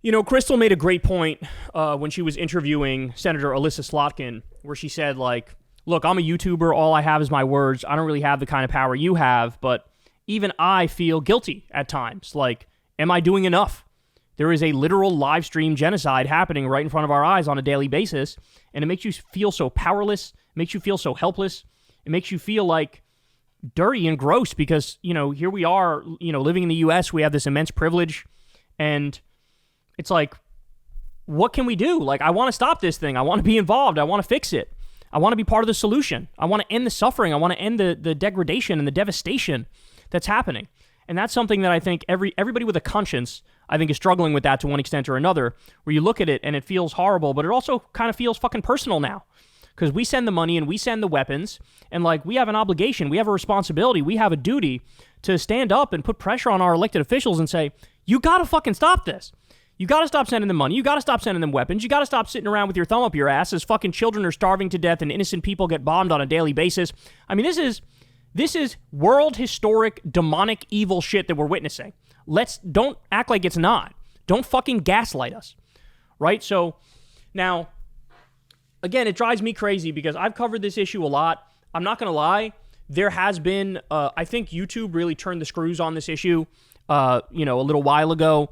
You know, Crystal made a great point when she was interviewing Senator Alyssa Slotkin, where she said, like, look, I'm a YouTuber. All I have is my words. I don't really have the kind of power you have, but even I feel guilty at times. Like, am I doing enough? There is a literal live stream genocide happening right in front of our eyes on a daily basis, and it makes you feel so powerless, it makes you feel so helpless, it makes you feel like dirty and gross because, you know, here we are, you know, living in the U.S., we have this immense privilege, and it's like, what can we do? Like, I want to stop this thing. I want to be involved. I want to fix it. I want to be part of the solution. I want to end the suffering. I want to end the degradation and the devastation that's happening. And that's something that I think everybody with a conscience, I think, is struggling with that to one extent or another, where you look at it and it feels horrible, but it also kind of feels fucking personal now. Because we send the money and we send the weapons, and like, we have an obligation, we have a responsibility, we have a duty to stand up and put pressure on our elected officials and say, you gotta fucking stop this. You gotta stop sending them money. You gotta stop sending them weapons. You gotta stop sitting around with your thumb up your ass as fucking children are starving to death and innocent people get bombed on a daily basis. I mean, this is world historic, demonic, evil shit that we're witnessing. Don't act like it's not. Don't fucking gaslight us, right? So now, again, it drives me crazy because I've covered this issue a lot. I'm not gonna lie. There has been, I think YouTube really turned the screws on this issue, a little while ago.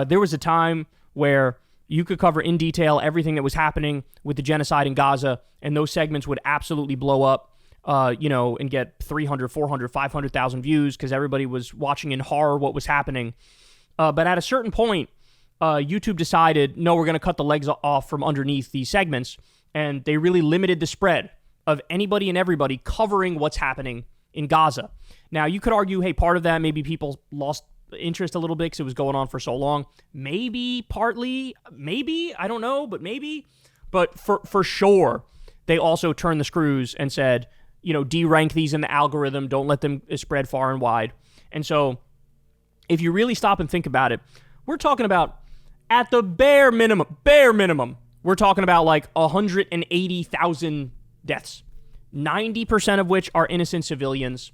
There was a time where you could cover in detail everything that was happening with the genocide in Gaza, and those segments would absolutely blow up, and get 300, 400, 500,000 views because everybody was watching in horror what was happening. But at a certain point, YouTube decided, no, we're going to cut the legs off from underneath these segments, and they really limited the spread of anybody and everybody covering what's happening in Gaza. Now, you could argue, hey, part of that, maybe people lost interest a little bit because it was going on for so long. Maybe, partly, maybe, I don't know, but maybe. But for sure, they also turned the screws and said, de-rank these in the algorithm, don't let them spread far and wide. And so, if you really stop and think about it, we're talking about, at the bare minimum, we're talking about like 180,000 deaths, 90% of which are innocent civilians.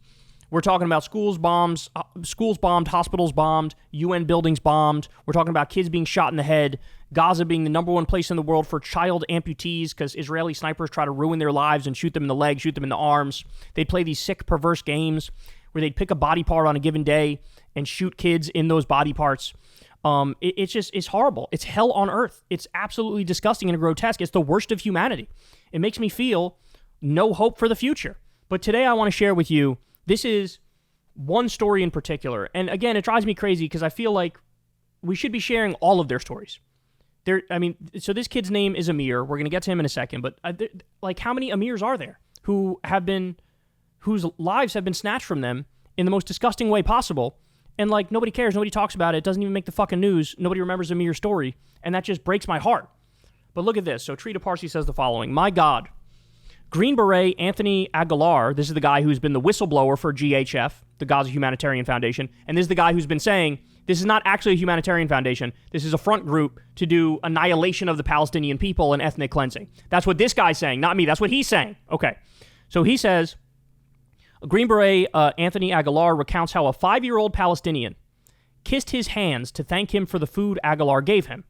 We're talking about schools bombed, hospitals bombed, UN buildings bombed. We're talking about kids being shot in the head, Gaza being the number one place in the world for child amputees because Israeli snipers try to ruin their lives and shoot them in the legs, shoot them in the arms. They play these sick, perverse games where they'd pick a body part on a given day and shoot kids in those body parts. It's horrible. It's hell on earth. It's absolutely disgusting and grotesque. It's the worst of humanity. It makes me feel no hope for the future. But today I want to share with you, this is one story in particular. And again, it drives me crazy because I feel like we should be sharing all of their stories. So this kid's name is Amir. We're going to get to him in a second. But how many Amirs are there whose lives have been snatched from them in the most disgusting way possible? And nobody cares. Nobody talks about it. It doesn't even make the fucking news. Nobody remembers Amir's story. And that just breaks my heart. But look at this. So Trita Parsi says the following. My God. Green Beret Anthony Aguilar, this is the guy who's been the whistleblower for GHF, the Gaza Humanitarian Foundation, and this is the guy who's been saying, this is not actually a humanitarian foundation, this is a front group to do annihilation of the Palestinian people and ethnic cleansing. That's what this guy's saying, not me, that's what he's saying. Okay, so he says, Green Beret Anthony Aguilar recounts how a 5-year-old Palestinian kissed his hands to thank him for the food Aguilar gave him.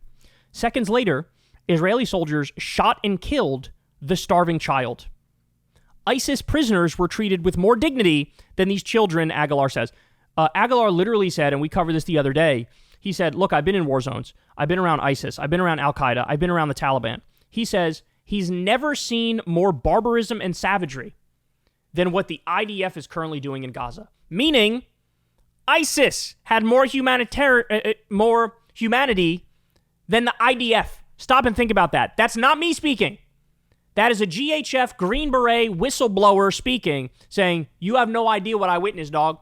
Seconds later, Israeli soldiers shot and killed the starving child. ISIS prisoners were treated with more dignity than these children, Aguilar says. Aguilar literally said, and we covered this the other day, he said, look, I've been in war zones. I've been around ISIS. I've been around Al-Qaeda. I've been around the Taliban. He says he's never seen more barbarism and savagery than what the IDF is currently doing in Gaza. Meaning, ISIS had more humanity than the IDF. Stop and think about that. That's not me speaking. That is a GHF Green Beret whistleblower speaking, saying, you have no idea what I witnessed, dog.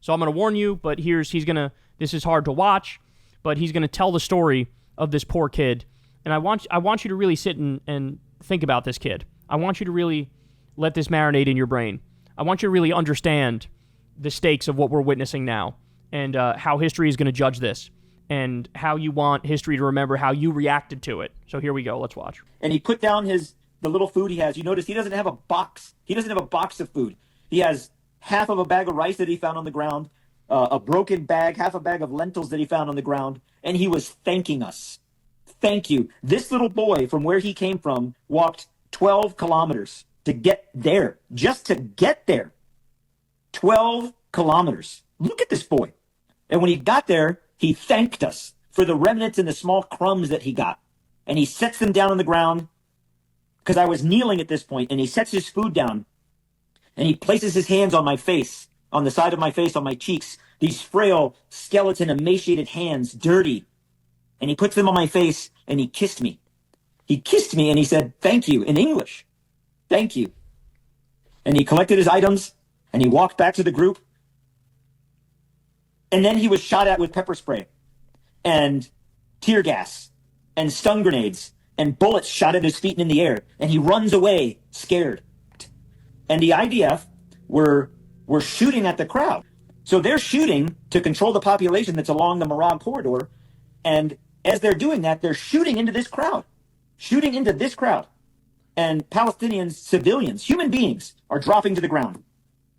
So I'm going to warn you, but this is hard to watch, but he's going to tell the story of this poor kid. And I want you to really sit and think about this kid. I want you to really let this marinate in your brain. I want you to really understand the stakes of what we're witnessing now and how history is going to judge this and how you want history to remember how you reacted to it. So here we go. Let's watch. And he put down the little food he has. You notice he doesn't have a box. He doesn't have a box of food. He has half of a bag of rice that he found on the ground, a broken bag, half a bag of lentils that he found on the ground, and he was thanking us. Thank you. This little boy from where he came from walked 12 kilometers to get there, just to get there. 12 kilometers. Look at this boy. And when he got there, he thanked us for the remnants and the small crumbs that he got. And he sets them down on the ground because I was kneeling at this point, and he sets his food down and he places his hands on my face, on the side of my face, on my cheeks, these frail, skeleton, emaciated hands, dirty. And he puts them on my face and he kissed me. He kissed me and he said, thank you, in English. Thank you. And he collected his items and he walked back to the group. And then he was shot at with pepper spray and tear gas and stun grenades and bullets shot at his feet and in the air. And he runs away scared. And the IDF were shooting at the crowd. So they're shooting to control the population that's along the Marag corridor. And as they're doing that, they're shooting into this crowd. And Palestinians, civilians, human beings are dropping to the ground,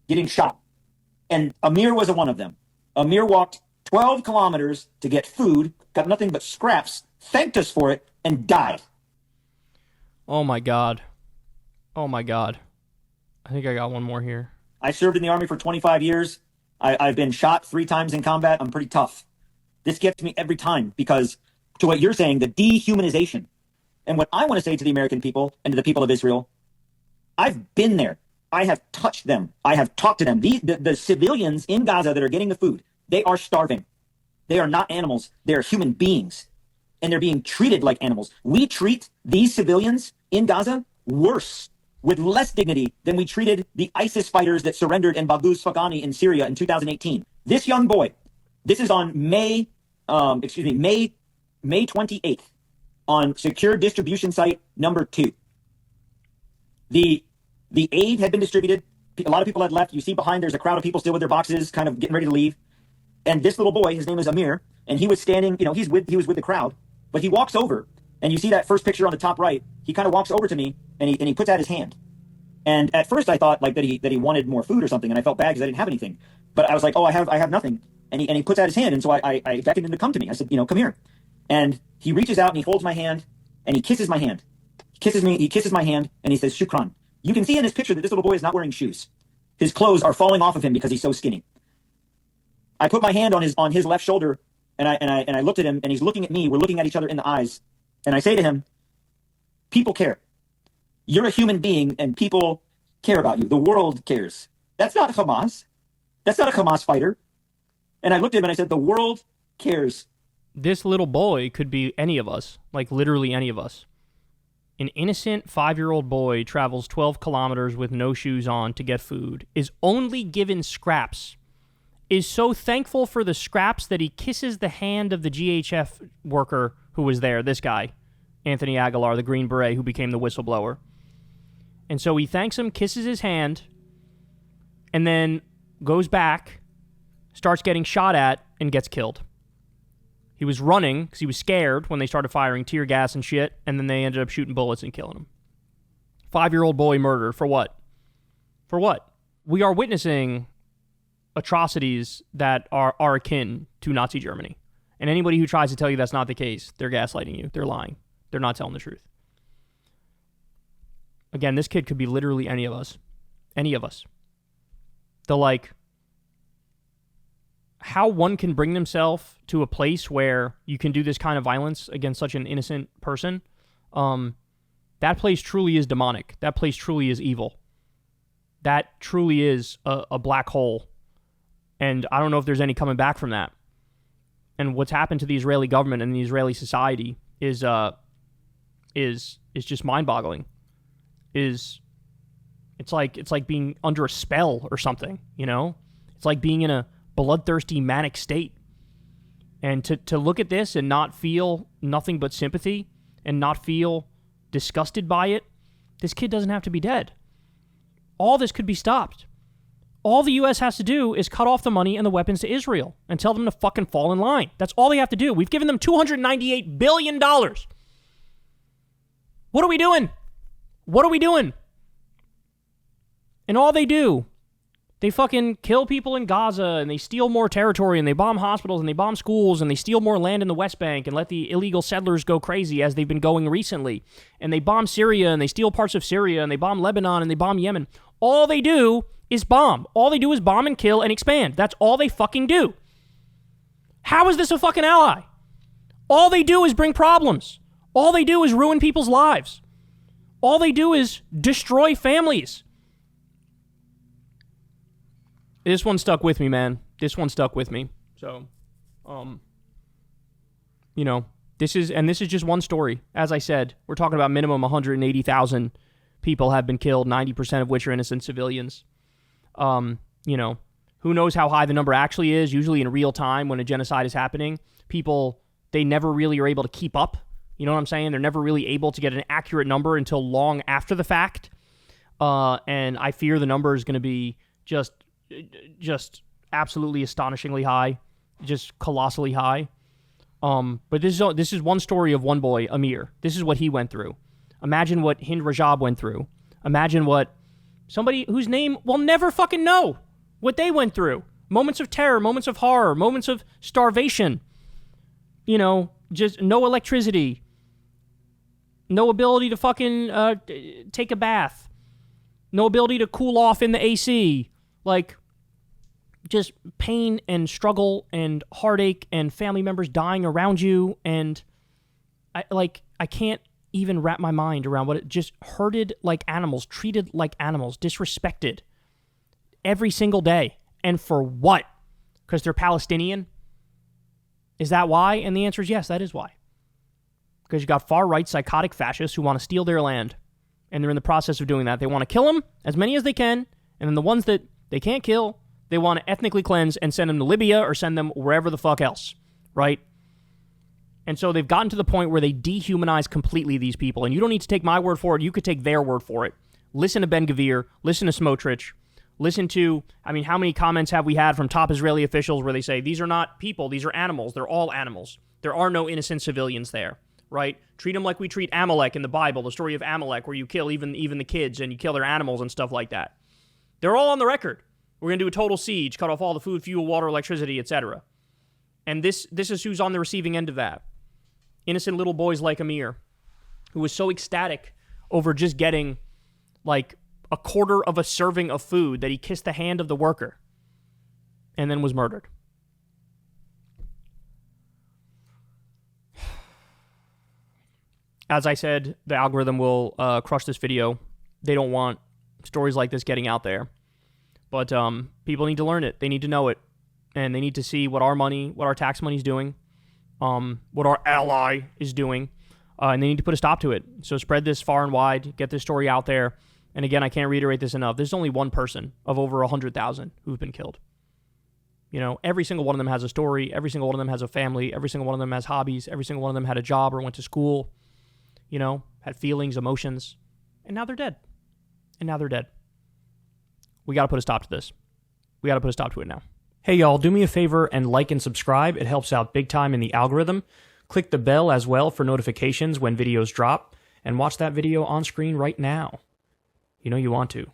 getting shot. And Amir was one of them. Amir walked 12 kilometers to get food, got nothing but scraps, thanked us for it, and died. Oh my God. Oh my God. I think I got one more here. I served in the Army for 25 years. I've been shot 3 times in combat. I'm pretty tough. This gets me every time because, to what you're saying, the dehumanization. And what I want to say to the American people and to the people of Israel, I've been there. I have touched them. I have talked to them. The civilians in Gaza that are getting the food, they are starving. They are not animals. They are human beings. And they're being treated like animals. We treat these civilians in Gaza worse, with less dignity than we treated the ISIS fighters that surrendered in Baghouz Faghani in Syria in 2018. This young boy, this is on May 28th, on secure distribution site number 2. The aid had been distributed. A lot of people had left. You see behind, there's a crowd of people still with their boxes, kind of getting ready to leave. And this little boy, his name is Amir, and he was standing, he was with the crowd, but he walks over, and you see that first picture on the top right. He kind of walks over to me, and he puts out his hand. And at first I thought like that he wanted more food or something, and I felt bad because I didn't have anything. But I was like, oh, I have nothing. And he puts out his hand, and so I beckoned him to come to me. I said, come here. And he reaches out and he holds my hand and he kisses my hand. He kisses my hand and he says, Shukran. You can see in this picture that this little boy is not wearing shoes. His clothes are falling off of him because he's so skinny. I put my hand on his left shoulder and I looked at him and he's looking at me. We're looking at each other in the eyes. And I say to him, people care. You're a human being and people care about you. The world cares. That's not Hamas. That's not a Hamas fighter. And I looked at him and I said, the world cares. This little boy could be any of us, like literally any of us. An innocent 5-year-old boy travels 12 kilometers with no shoes on to get food, is only given scraps, is so thankful for the scraps that he kisses the hand of the GHF worker who was there, this guy, Anthony Aguilar, the Green Beret who became the whistleblower. And so he thanks him, kisses his hand, and then goes back, starts getting shot at, and gets killed. He was running because he was scared when they started firing tear gas and shit, and then they ended up shooting bullets and killing him. 5-year-old boy murdered for what? For what? We are witnessing atrocities that are akin to Nazi Germany. And anybody who tries to tell you that's not the case, they're gaslighting you. They're lying. They're not telling the truth. Again, this kid could be literally any of us. Any of us. How one can bring themselves to a place where you can do this kind of violence against such an innocent person, that place truly is demonic. That place truly is evil. That truly is a black hole. And I don't know if there's any coming back from that. And what's happened to the Israeli government and the Israeli society is just mind-boggling. It's like being under a spell or something, It's like being in a bloodthirsty, manic state. And to look at this and not feel nothing but sympathy and not feel disgusted by it, this kid doesn't have to be dead. All this could be stopped. All the U.S. has to do is cut off the money and the weapons to Israel and tell them to fucking fall in line. That's all they have to do. We've given them $298 billion. What are we doing? What are we doing? And all they do They fucking kill people in Gaza, and they steal more territory, and they bomb hospitals, and they bomb schools, and they steal more land in the West Bank, and let the illegal settlers go crazy, as they've been going recently. And they bomb Syria, and they steal parts of Syria, and they bomb Lebanon, and they bomb Yemen. All they do is bomb. All they do is bomb and kill and expand. That's all they fucking do. How is this a fucking ally? All they do is bring problems. All they do is ruin people's lives. All they do is destroy families. This one stuck with me, man. This one stuck with me. So, you know, this is just one story. As I said, we're talking about minimum 180,000 people have been killed, 90% of which are innocent civilians. You know, who knows how high the number actually is? Usually in real time when a genocide is happening, people, they never really are able to keep up. You know what I'm saying? They're never really able to get an accurate number until long after the fact. And I fear the number is going to be just absolutely astonishingly high, just colossally high. But this is one story of one boy, Amir. This is what he went through. Imagine what Hind Rajab went through. Imagine what somebody whose name we'll never fucking know, what they went through. Moments of terror, moments of horror, moments of starvation. You know, just no electricity. No ability to fucking take a bath. No ability to cool off in the AC. Like, just pain and struggle and heartache and family members dying around you. And I can't even wrap my mind around what it just herded like animals, treated like animals, disrespected every single day. And for what? Because they're Palestinian? Is that why? And the answer is yes, that is why. Because you got far-right psychotic fascists who want to steal their land. And they're in the process of doing that. They want to kill them, as many as they can. And then the ones that they can't kill, they want to ethnically cleanse and send them to Libya or send them wherever the fuck else, right? And so they've gotten to the point where they dehumanize completely these people. And you don't need to take my word for it. You could take their word for it. Listen to Ben-Gvir. Listen to Smotrich. Listen to, I mean, how many comments have we had from top Israeli officials where they say, these are not people, these are animals. They're all animals. There are no innocent civilians there, right? Treat them like we treat Amalek in the Bible, the story of Amalek, where you kill even the kids and you kill their animals and stuff like that. They're all on the record. We're going to do a total siege, cut off all the food, fuel, water, electricity, etc. And this is who's on the receiving end of that. Innocent little boys like Amir, who was so ecstatic over just getting, like, a quarter of a serving of food that he kissed the hand of the worker and then was murdered. As I said, the algorithm will crush this video. They don't want stories like this getting out there. But people need to learn it. They need to know it. And they need to see what our money, what our tax money is doing, what our ally is doing. And they need to put a stop to it. So spread this far and wide. Get this story out there. And again, I can't reiterate this enough. There's only one person of over 100,000 who've been killed. You know, every single one of them has a story. Every single one of them has a family. Every single one of them has hobbies. Every single one of them had a job or went to school. You know, had feelings, emotions. And now they're dead. And now they're dead. We got to put a stop to this. We got to put a stop to it now. Hey, y'all, do me a favor and like and subscribe. It helps out big time in the algorithm. Click the bell as well for notifications when videos drop. And watch that video on screen right now. You know you want to.